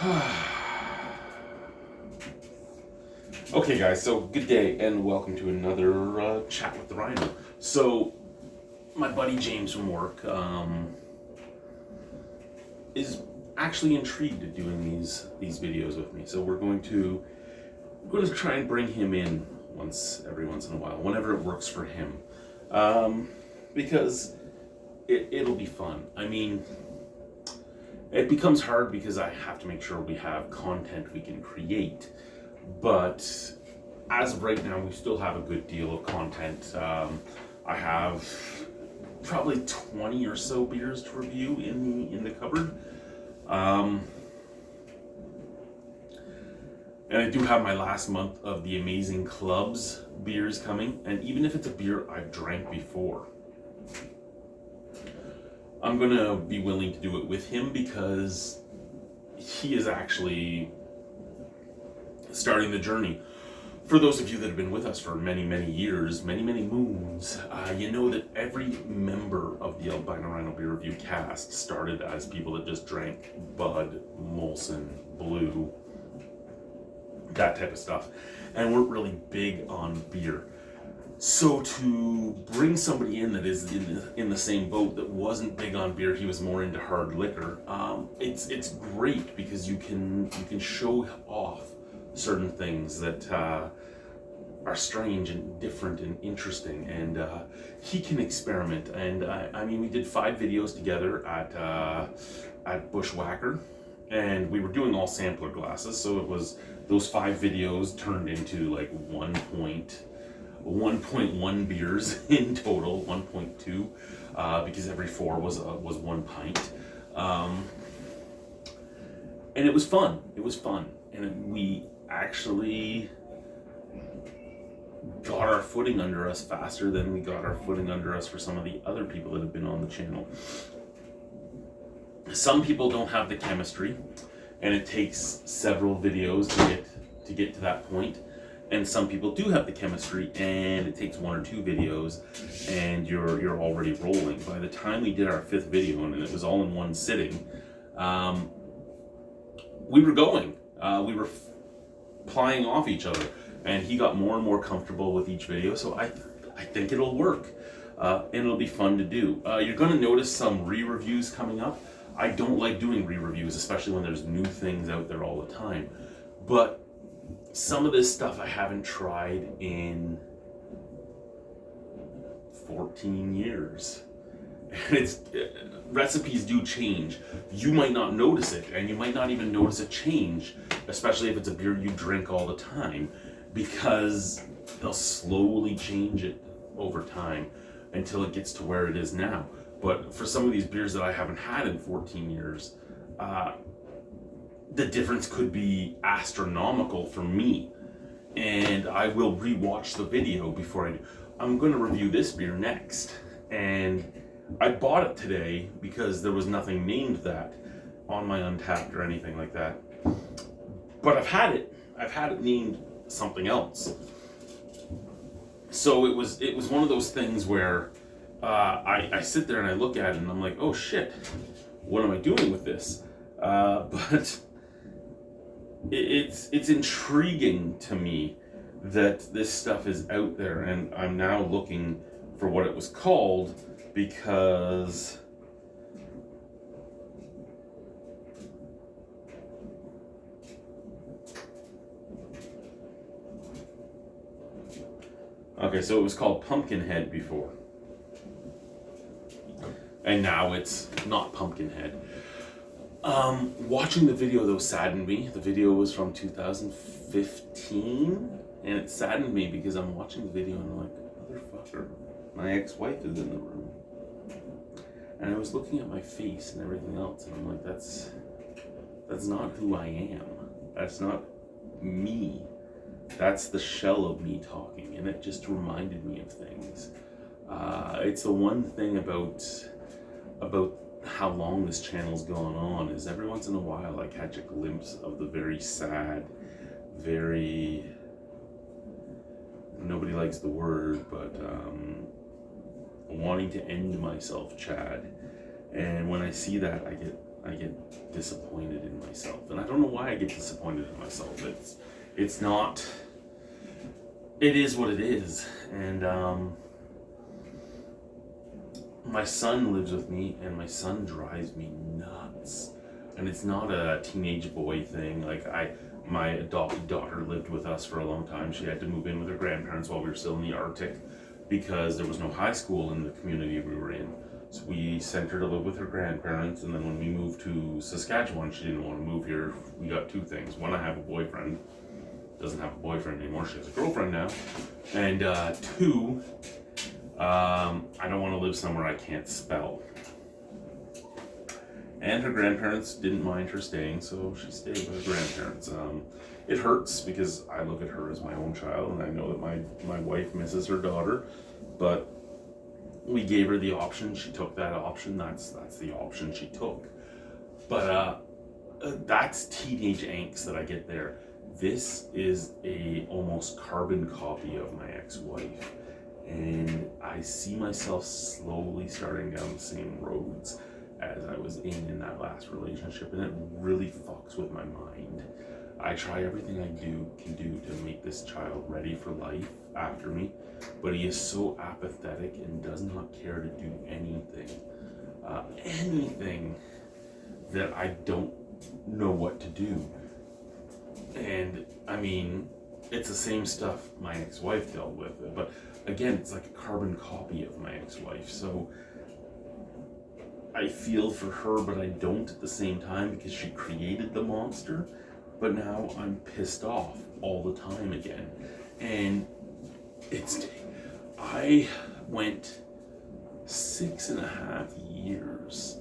Okay, guys, so good day and welcome to another chat with the Rhino. So, my buddy James from work is actually intrigued at doing these videos with me. So we're going to try and bring him in every once in a while, whenever it works for him, because it'll be fun. I mean, it becomes hard because I have to make sure we have content we can create. But as of right now, we still have a good deal of content. I have probably 20 or so beers to review in the cupboard. And I do have my last month of the Amazing Clubs beers coming. And even if it's a beer I've drank before, I'm going to be willing to do it with him because he is actually starting the journey. For those of you that have been with us for many, many years, many, many moons, you know that every member of the Albino Rhino Beer Review cast started as people that just drank Bud, Molson, Blue, that type of stuff, and weren't really big on beer. So to bring somebody in that is in the same boat that wasn't big on beer, he was more into hard liquor. It's great because you can show off certain things that are strange and different and interesting, and he can experiment. And I mean, we did 5 videos together at Bushwhacker, and we were doing all sampler glasses, so it was those 5 videos turned into like 1.1 beers in total, 1.2, because every 4 was 1 pint, and it was fun. And we actually got our footing under us faster than we got our footing under us for some of the other people that have been on the channel. Some people don't have the chemistry, and it takes several videos to get to that point. And some people do have the chemistry, and it takes 1 or 2 videos, and you're already rolling. By the time we did our 5th video, and it was all in one sitting, we were going. We were plying off each other, and he got more and more comfortable with each video. So I think it'll work, and it'll be fun to do. You're going to notice some re-reviews coming up. I don't like doing re-reviews, especially when there's new things out there all the time. But some of this stuff I haven't tried in 14 years. And recipes do change. You might not notice it, and you might not even notice a change, especially if it's a beer you drink all the time, because they'll slowly change it over time until it gets to where it is now. But for some of these beers that I haven't had in 14 years, the difference could be astronomical for me. And I will re-watch the video before I do. I'm going to review this beer next, and I bought it today because there was nothing named that on my Untapped or anything like that. But I've had it named something else. So it was one of those things where I sit there and I look at it and I'm like, oh shit, what am I doing with this? But it's intriguing to me that this stuff is out there, and I'm now looking for what it was called, because okay, so it was called Pumpkinhead before, and now it's not Pumpkinhead. Watching the video though saddened me. The video was from 2015, and it saddened me because I'm watching the video and I'm like, motherfucker, my ex-wife is in the room. And I was looking at my face and everything else, and I'm like, that's not who I am. That's not me. That's the shell of me talking, and it just reminded me of things. It's the one thing about how long this channel's gone on is every once in a while I catch a glimpse of the very sad, very, nobody likes the word, but wanting to end myself Chad. And when I see that, I get I get disappointed in myself. And I don't know why I get disappointed in myself. It's not, it is what it is. And my son lives with me, and my son drives me nuts. And it's not a teenage boy thing. Like, my adopted daughter lived with us for a long time. She had to move in with her grandparents while we were still in the Arctic because there was no high school in the community we were in. So we sent her to live with her grandparents, and then when we moved to Saskatchewan, she didn't want to move here. We got two things. One, I have a boyfriend. Doesn't have a boyfriend anymore. She has a girlfriend now. And two, I don't want to live somewhere I can't spell. And her grandparents didn't mind her staying, so she stayed with her grandparents. It hurts because I look at her as my own child, and I know that my wife misses her daughter, but we gave her the option. She took that option. That's the option she took. But that's teenage angst that I get there. This is a almost carbon copy of my ex-wife, and I see myself slowly starting down the same roads as I was in that last relationship, and it really fucks with my mind. I try everything I can do to make this child ready for life after me, but he is so apathetic and does not care to do anything that I don't know what to do. And I mean, it's the same stuff my ex-wife dealt with, but again, it's like a carbon copy of my ex-wife. So I feel for her, but I don't at the same time because she created the monster. But now I'm pissed off all the time again. And I went 6.5 years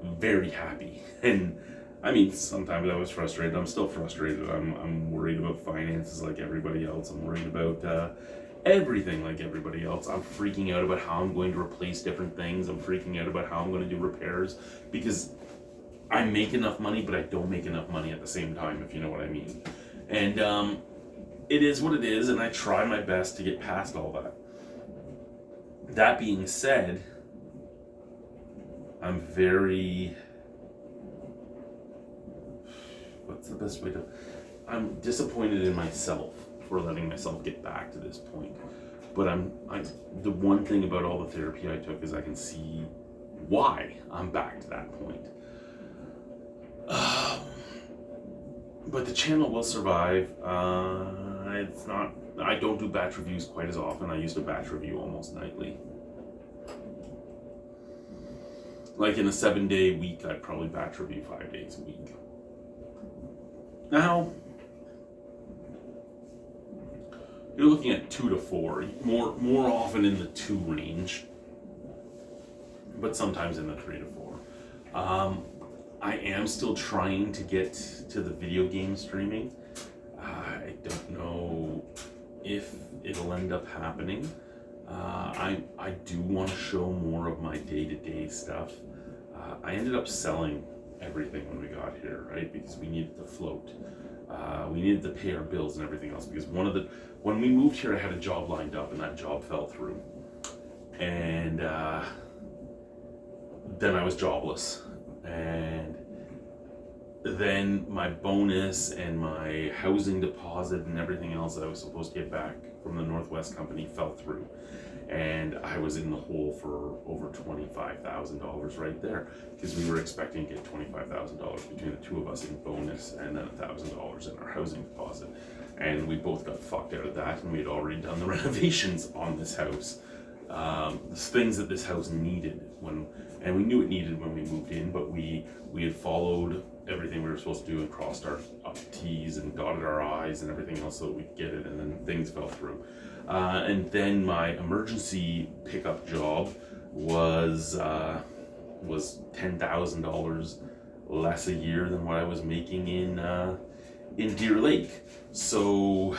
very happy. And I mean, sometimes I was frustrated. I'm still frustrated. I'm worried about finances like everybody else. I'm worried about everything like everybody else. I'm freaking out about how I'm going to replace different things. I'm freaking out about how I'm going to do repairs because I make enough money, but I don't make enough money at the same time, if you know what I mean. And it is what it is, and I try my best to get past all that. That being said, I'm very... what's the best way to... I'm disappointed in myself for letting myself get back to this point. But the one thing about all the therapy I took is I can see why I'm back to that point. But the channel will survive. It's not... I don't do batch reviews quite as often. I used to batch review almost nightly. Like in a 7-day week, I'd probably batch review 5 days a week. Now, you're looking at 2 to 4, more often in the 2 range, but sometimes in the 3 to 4. I am still trying to get to the video game streaming. I don't know if it'll end up happening. I do want to show more of my day-to-day stuff. I ended up selling everything when we got here, right? Because we needed to float. We needed to pay our bills and everything else. Because when we moved here, I had a job lined up, and that job fell through. And then I was jobless. And then my bonus and my housing deposit and everything else that I was supposed to get back from the Northwest Company fell through. And I was in the hole for over $25,000 right there, because we were expecting to get $25,000 between the two of us in bonus and then $1,000 in our housing deposit. And we both got fucked out of that, and we had already done the renovations on this house. The things that this house needed and we knew it needed when we moved in, but we had followed everything we were supposed to do and crossed our T's and dotted our I's and everything else so that we could get it, and then things fell through. And then my emergency pickup job was $10,000 less a year than what I was making in Deer Lake. So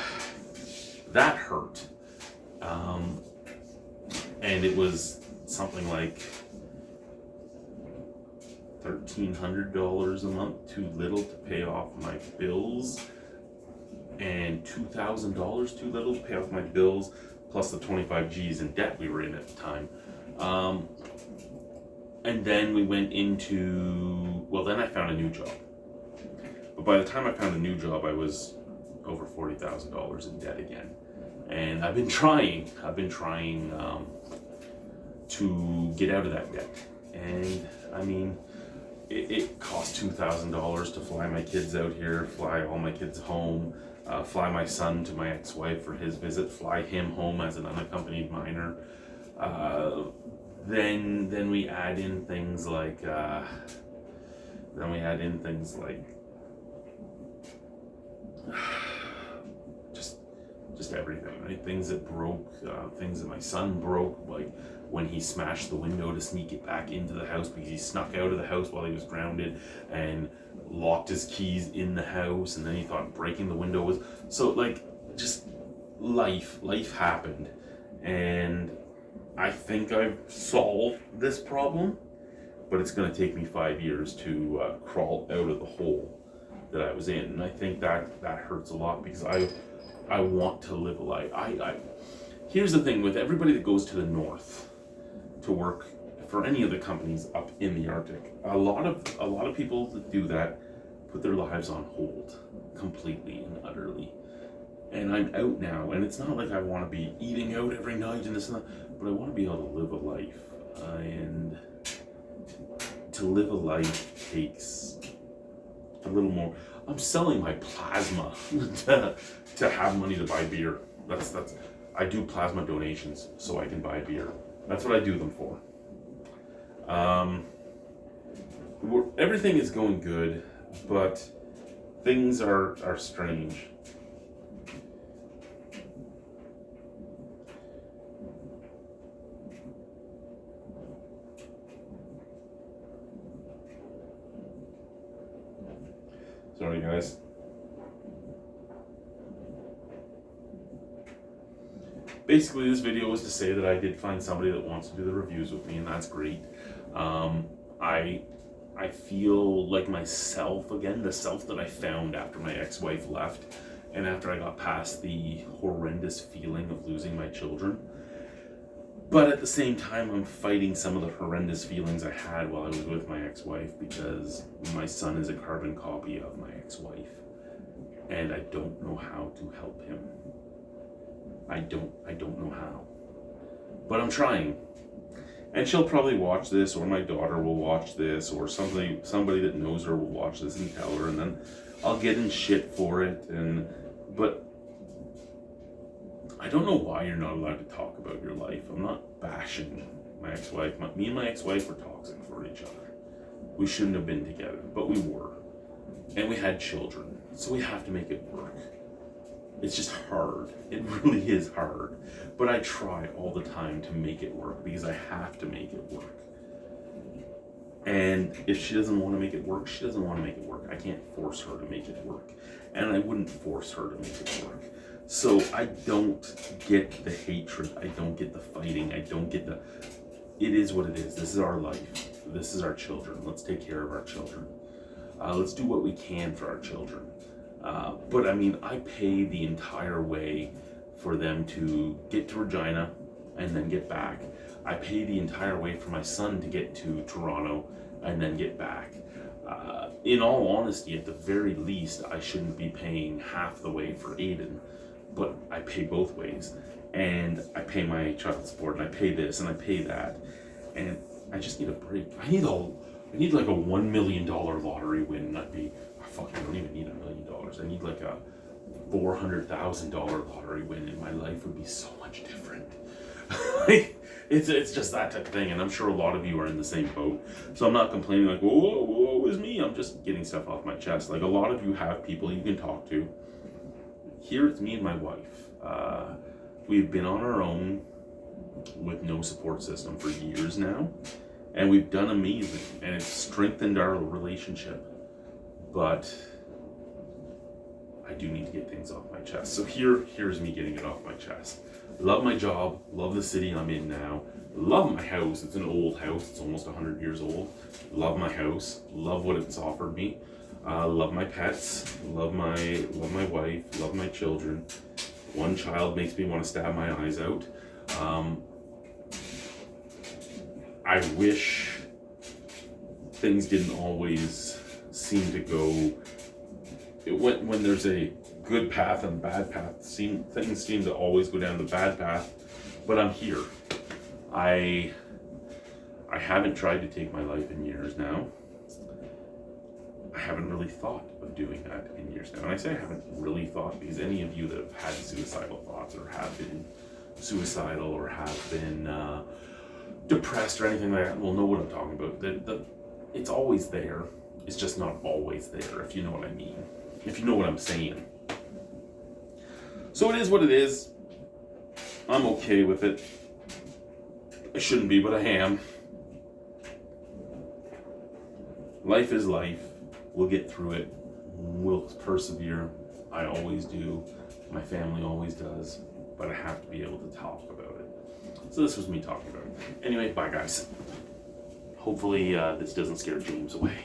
that hurt. And it was something like $1,300 a month, too little to pay off my bills, and $2,000 too little to pay off my bills, plus the 25 G's in debt we were in at the time. And then we went into, well, then I found a new job. But by the time I found a new job, I was over $40,000 in debt again. And I've been trying to get out of that debt. And I mean, it cost $2,000 to fly my kids out here, fly all my kids home, fly my son to my ex-wife for his visit, fly him home as an unaccompanied minor. Then we add in things like just everything, right? Things that broke, things that my son broke, like when he smashed the window to sneak it back into the house because he snuck out of the house while he was grounded and locked his keys in the house, and then he thought breaking the window was so, like, just life happened. And I think I've solved this problem, but it's going to take me 5 years to crawl out of the hole that I was in. And I think that hurts a lot because I want to live a life. Here's the thing with everybody that goes to the north to work for any of the companies up in the Arctic. A lot of people that do that put their lives on hold completely and utterly. And I'm out now, and it's not like I want to be eating out every night and this and that, but I want to be able to live a life. And to live a life takes a little more. I'm selling my plasma to have money to buy beer. That's I do plasma donations so I can buy beer. That's what I do them for. Everything is going good, but things are strange. Sorry, guys. Basically, this video was to say that I did find somebody that wants to do the reviews with me, and that's great. I feel like myself again, the self that I found after my ex-wife left, and after I got past the horrendous feeling of losing my children. But at the same time, I'm fighting some of the horrendous feelings I had while I was with my ex-wife, because my son is a carbon copy of my ex-wife, and I don't know how to help him. I don't know how, but I'm trying. And she'll probably watch this, or my daughter will watch this, or somebody that knows her will watch this and tell her, and then I'll get in shit for it. But I don't know why you're not allowed to talk about your life. I'm not bashing my ex-wife. Me and my ex-wife were toxic for each other. We shouldn't have been together, but we were. And we had children, so we have to make it work. It's just hard. It really is hard. But I try all the time to make it work because I have to make it work. And if she doesn't want to make it work, she doesn't want to make it work. I can't force her to make it work. And I wouldn't force her to make it work. So I don't get the hatred. I don't get the fighting. I don't get the... It is what it is. This is our life. This is our children. Let's take care of our children. Let's do what we can for our children. But I mean, I pay the entire way for them to get to Regina and then get back. I pay the entire way for my son to get to Toronto and then get back. In all honesty, at the very least, I shouldn't be paying half the way for Aiden, but I pay both ways. And I pay my child support, and I pay this, and I pay that. And I just need a break. I need like a $1 million lottery win. I don't even need $1 million. I need like a $400,000 lottery win, and my life would be so much different. It's just that type of thing, and I'm sure a lot of you are in the same boat. So I'm not complaining like, whoa, is me. I'm just getting stuff off my chest. Like, a lot of you have people you can talk to. Here it's me and my wife. We've been on our own with no support system for years now, and we've done amazing, and it's strengthened our relationship. But I do need to get things off my chest. So here's me getting it off my chest. Love my job, love the city I'm in now, love my house. It's an old house, it's almost 100 years old. Love my house, love what it's offered me. Love my pets, love my wife, love my children. One child makes me want to stab my eyes out. I wish things didn't always seem to go. When there's a good path and a bad path, things seem to always go down the bad path. But I'm here. I haven't tried to take my life in years now. I haven't really thought of doing that in years now. And I say I haven't really thought because any of you that have had suicidal thoughts or have been suicidal or have been depressed or anything like that will know what I'm talking about. It's always there. It's just not always there, if you know what I mean. If you know what I'm saying. So it is what it is. I'm okay with it. I shouldn't be, but I am. Life is life. We'll get through it. We'll persevere. I always do. My family always does. But I have to be able to talk about it. So this was me talking about it. Anyway, bye guys. Hopefully this doesn't scare James away.